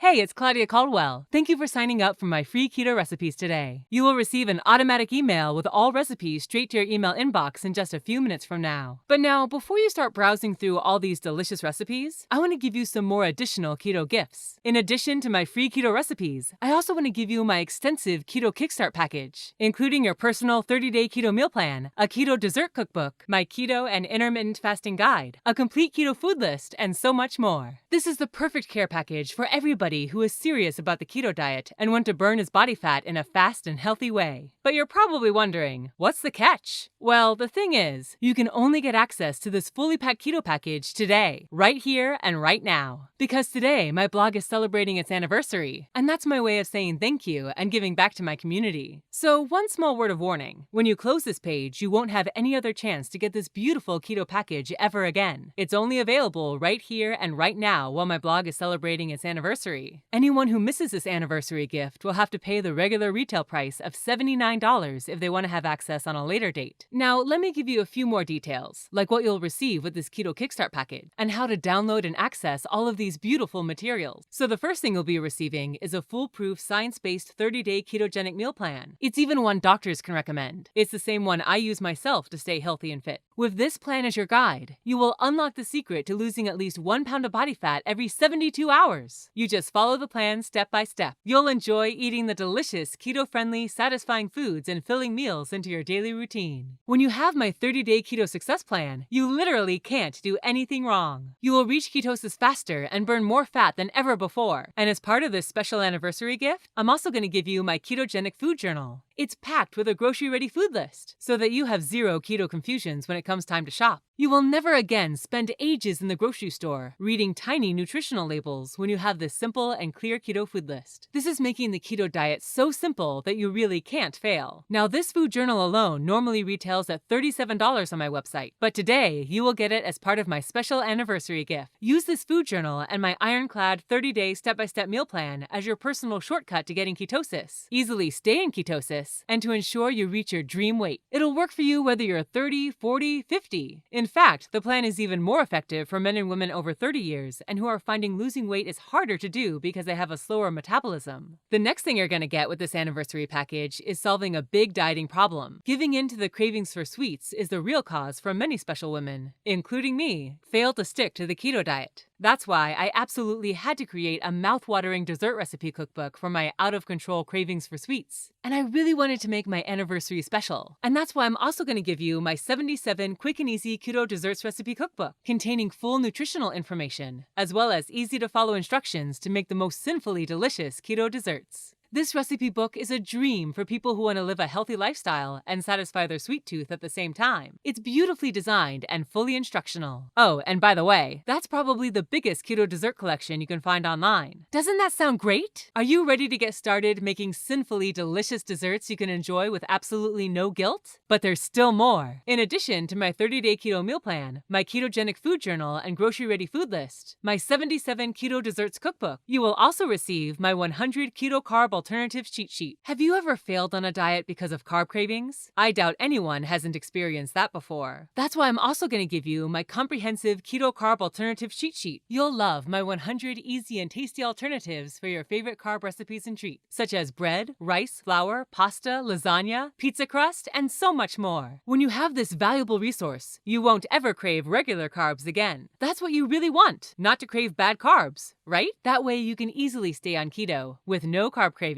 Hey, it's Claudia Caldwell. Thank you for signing up for my free keto recipes today. You will receive an automatic email with all recipes straight to your email inbox in just a few minutes from now. But now, before you start browsing through all these delicious recipes, I want to give you some more additional keto gifts. In addition to my free keto recipes, I also want to give you my extensive keto kickstart package, including your personal 30-day keto meal plan, a keto dessert cookbook, my keto and intermittent fasting guide, a complete keto food list, and so much more. This is the perfect care package for everybody who is serious about the keto diet and want to burn his body fat in a fast and healthy way. But you're probably wondering, what's the catch? Well, the thing is, you can only get access to this fully packed keto package today, right here and right now. Because today, my blog is celebrating its anniversary, and that's my way of saying thank you and giving back to my community. So one small word of warning, when you close this page, you won't have any other chance to get this beautiful keto package ever again. It's only available right here and right now while my blog is celebrating its anniversary. Anyone who misses this anniversary gift will have to pay the regular retail price of $79 if they want to have access on a later date. Now, let me give you a few more details, like what you'll receive with this Keto Kickstart package, and how to download and access all of these beautiful materials. So the first thing you'll be receiving is a foolproof, science-based 30-day ketogenic meal plan. It's even one doctors can recommend. It's the same one I use myself to stay healthy and fit. With this plan as your guide, you will unlock the secret to losing at least 1 pound of body fat every 72 hours. You just follow the plan step by step. You'll enjoy eating the delicious, keto-friendly, satisfying foods and filling meals into your daily routine. When you have my 30-day keto success plan, you literally can't do anything wrong. You will reach ketosis faster and burn more fat than ever before. And as part of this special anniversary gift, I'm also going to give you my ketogenic food journal. It's packed with a grocery-ready food list, so that you have zero keto confusions when it comes time to shop. You will never again spend ages in the grocery store reading tiny nutritional labels when you have this simple and clear keto food list. This is making the keto diet so simple that you really can't fail. Now, this food journal alone normally retails at $37 on my website, but today you will get it as part of my special anniversary gift. Use this food journal and my ironclad 30-day step-by-step meal plan as your personal shortcut to getting ketosis, easily stay in ketosis, and to ensure you reach your dream weight. It'll work for you whether you're 30, 40, 50. In fact, the plan is even more effective for men and women over 30 years and who are finding losing weight is harder to do because they have a slower metabolism. The next thing you're going to get with this anniversary package is solving a big dieting problem. Giving in to the cravings for sweets is the real cause for many special women, including me, fail to stick to the keto diet. That's why I absolutely had to create a mouth-watering dessert recipe cookbook for my out-of-control cravings for sweets. And I really wanted to make my anniversary special. And that's why I'm also going to give you my 77 quick and easy keto desserts recipe cookbook, containing full nutritional information, as well as easy-to-follow instructions to make the most sinfully delicious keto desserts. This recipe book is a dream for people who want to live a healthy lifestyle and satisfy their sweet tooth at the same time. It's beautifully designed and fully instructional. Oh, and by the way, that's probably the biggest keto dessert collection you can find online. Doesn't that sound great? Are you ready to get started making sinfully delicious desserts you can enjoy with absolutely no guilt? But there's still more. In addition to my 30-day keto meal plan, my ketogenic food journal and grocery-ready food list, my 77 keto desserts cookbook, you will also receive my 100 keto carb alternatives cheat sheet. Have you ever failed on a diet because of carb cravings? I doubt anyone hasn't experienced that before. That's why I'm also going to give you my comprehensive keto carb alternative cheat sheet. You'll love my 100 easy and tasty alternatives for your favorite carb recipes and treats, such as bread, rice, flour, pasta, lasagna, pizza crust, and so much more. When you have this valuable resource, you won't ever crave regular carbs again. That's what you really want, not to crave bad carbs, right? That way you can easily stay on keto with no carb cravings.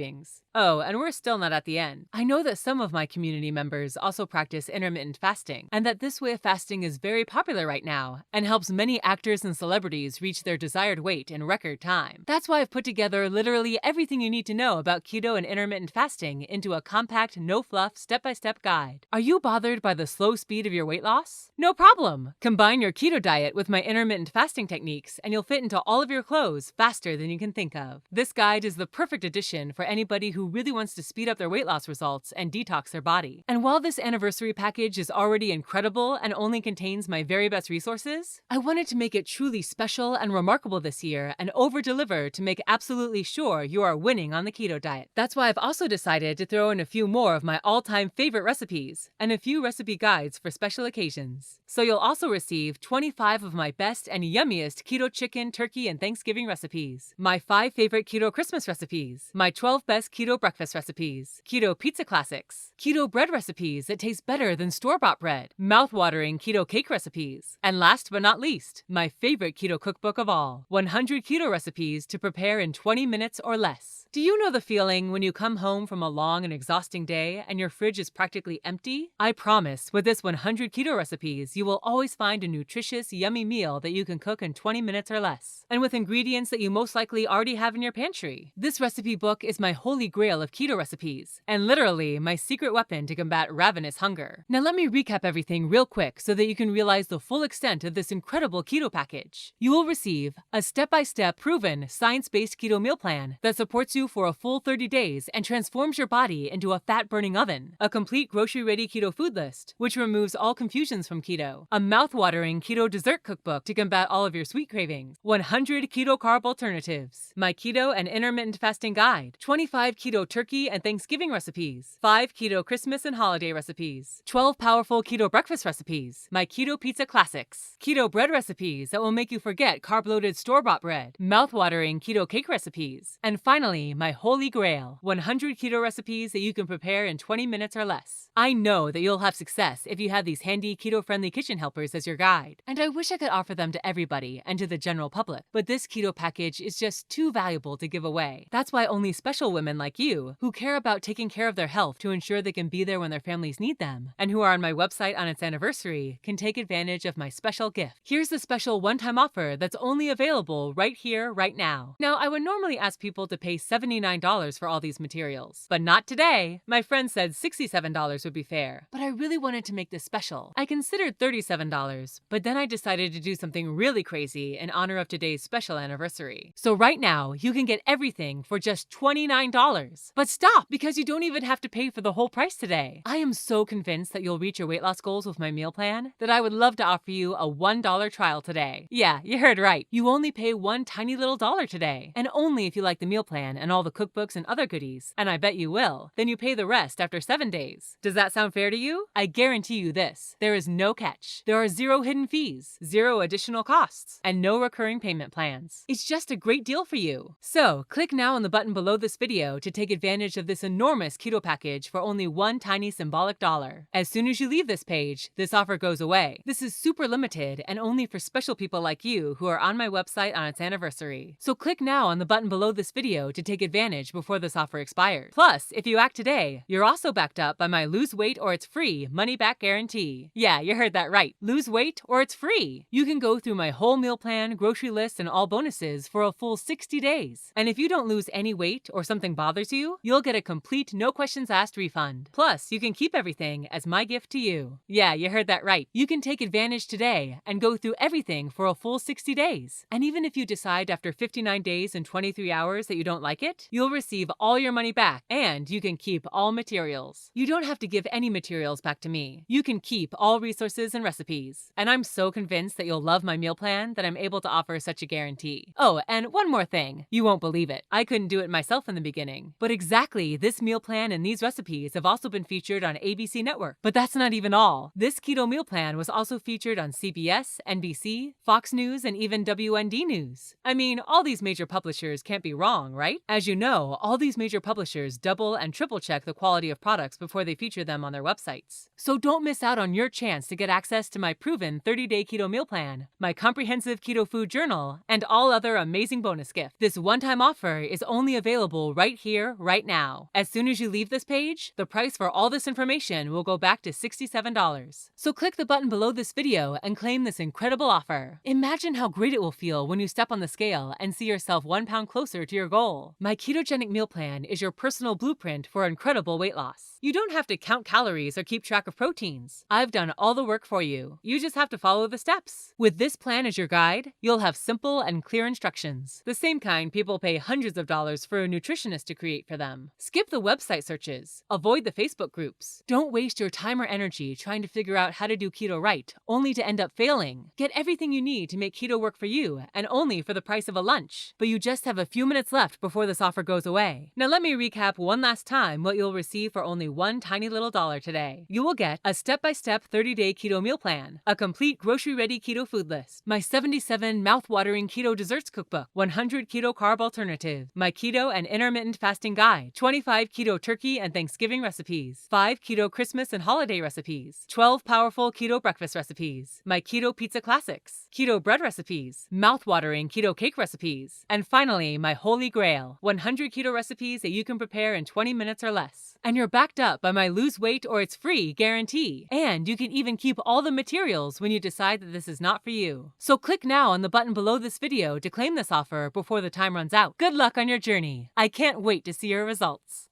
Oh, and we're still not at the end. I know that some of my community members also practice intermittent fasting, and that this way of fasting is very popular right now and helps many actors and celebrities reach their desired weight in record time. That's why I've put together literally everything you need to know about keto and intermittent fasting into a compact, no-fluff, step-by-step guide. Are you bothered by the slow speed of your weight loss? No problem! Combine your keto diet with my intermittent fasting techniques and you'll fit into all of your clothes faster than you can think of. This guide is the perfect addition for for anybody who really wants to speed up their weight loss results and detox their body. And while this anniversary package is already incredible and only contains my very best resources, I wanted to make it truly special and remarkable this year and over-deliver to make absolutely sure you are winning on the keto diet. That's why I've also decided to throw in a few more of my all-time favorite recipes and a few recipe guides for special occasions. So you'll also receive 25 of my best and yummiest keto chicken, turkey, and Thanksgiving recipes, my 5 favorite keto Christmas recipes, my 12 best keto breakfast recipes, keto pizza classics, keto bread recipes that taste better than store-bought bread, mouth-watering keto cake recipes, and last but not least, my favorite keto cookbook of all, 100 keto recipes to prepare in 20 minutes or less. Do you know the feeling when you come home from a long and exhausting day and your fridge is practically empty? I promise, with this 100 keto recipes, you will always find a nutritious, yummy meal that you can cook in 20 minutes or less, and with ingredients that you most likely already have in your pantry. This recipe book is my holy grail of keto recipes, and literally my secret weapon to combat ravenous hunger. Now let me recap everything real quick so that you can realize the full extent of this incredible keto package. You will receive a step-by-step, proven, science-based keto meal plan that supports you for a full 30 days and transforms your body into a fat-burning oven, a complete grocery-ready keto food list, which removes all confusions from keto, a mouth-watering keto dessert cookbook to combat all of your sweet cravings, 100 keto carb alternatives, my keto and intermittent fasting guide, 25 keto turkey and Thanksgiving recipes, 5 keto Christmas and holiday recipes, 12 powerful keto breakfast recipes, my keto pizza classics, keto bread recipes that will make you forget carb-loaded store-bought bread, mouth-watering keto cake recipes, and finally, my holy grail, 100 keto recipes that you can prepare in 20 minutes or less. I know that you'll have success if you have these handy keto-friendly kitchen helpers as your guide, and I wish I could offer them to everybody and to the general public, but this keto package is just too valuable to give away. That's why only special women like you, who care about taking care of their health to ensure they can be there when their families need them, and who are on my website on its anniversary, can take advantage of my special gift. Here's the special one-time offer that's only available right here, right now. Now, I would normally ask people to pay $79 for all these materials, but not today. My friend said $67 would be fair, but I really wanted to make this special. I considered $37, but then I decided to do something really crazy in honor of today's special anniversary. So right now, you can get everything for just $29. But stop, because you don't even have to pay for the whole price today. I am so convinced that you'll reach your weight loss goals with my meal plan that I would love to offer you a $1 trial today. Yeah, you heard right. You only pay one tiny little dollar today, and only if you like the meal plan and all the cookbooks and other goodies, and I bet you will. Then you pay the rest after 7 days. Does that sound fair to you? I guarantee you this. There is no catch. There are 0 hidden fees, 0 additional costs, and no recurring payment plans. It's just a great deal for you. So, click now on the button below this video to take advantage of this enormous keto package for only one tiny symbolic dollar. As soon as you leave this page, this offer goes away. This is super limited and only for special people like you who are on my website on its anniversary. So click now on the button below this video to take advantage before this offer expires. Plus, if you act today, you're also backed up by my lose weight or it's free money-back guarantee. Yeah, you heard that right. Lose weight or it's free. You can go through my whole meal plan, grocery list, and all bonuses for a full 60 days. And if you don't lose any weight or something bothers you, you'll get a complete no questions asked refund. Plus, you can keep everything as my gift to you. Yeah, you heard that right. You can take advantage today and go through everything for a full 60 days. And even if you decide after 59 days and 23 hours that you don't like it, you'll receive all your money back and you can keep all materials. You don't have to give any materials back to me. You can keep all resources and recipes. And I'm so convinced that you'll love my meal plan that I'm able to offer such a guarantee. Oh, and one more thing. You won't believe it. I couldn't do it myself in the beginning. But exactly, this meal plan and these recipes have also been featured on ABC Network. But that's not even all. This keto meal plan was also featured on CBS, NBC, Fox News, and even WND News. I mean, all these major publishers can't be wrong, right? As you know, all these major publishers double and triple check the quality of products before they feature them on their websites. So don't miss out on your chance to get access to my proven 30-day keto meal plan, my comprehensive keto food journal, and all other amazing bonus gifts. This one-time offer is only available right here, right now. As soon as you leave this page, the price for all this information will go back to $67. So click the button below this video and claim this incredible offer. Imagine how great it will feel when you step on the scale and see yourself 1 pound closer to your goal. My ketogenic meal plan is your personal blueprint for incredible weight loss. You don't have to count calories or keep track of proteins. I've done all the work for you. You just have to follow the steps. With this plan as your guide, you'll have simple and clear instructions. The same kind people pay hundreds of dollars for a nutrition nutritionist to create for them. Skip the website searches. Avoid the Facebook groups. Don't waste your time or energy trying to figure out how to do keto right, only to end up failing. Get everything you need to make keto work for you, and only for the price of a lunch. But you just have a few minutes left before this offer goes away. Now let me recap one last time what you'll receive for only one tiny little dollar today. You will get a step-by-step 30-day keto meal plan, a complete grocery-ready keto food list, my 77 mouth-watering keto desserts cookbook, 100 keto carb alternative, my keto and intermittent fasting guide, 25 keto turkey and Thanksgiving recipes, 5 keto Christmas and holiday recipes, 12 powerful keto breakfast recipes, my keto pizza classics, keto bread recipes, mouth-watering keto cake recipes, and finally, my holy grail, 100 keto recipes that you can prepare in 20 minutes or less. And you're backed up by my lose weight or it's free guarantee. And you can even keep all the materials when you decide that this is not for you. So click now on the button below this video to claim this offer before the time runs out. Good luck on your journey. I can't wait to see your results.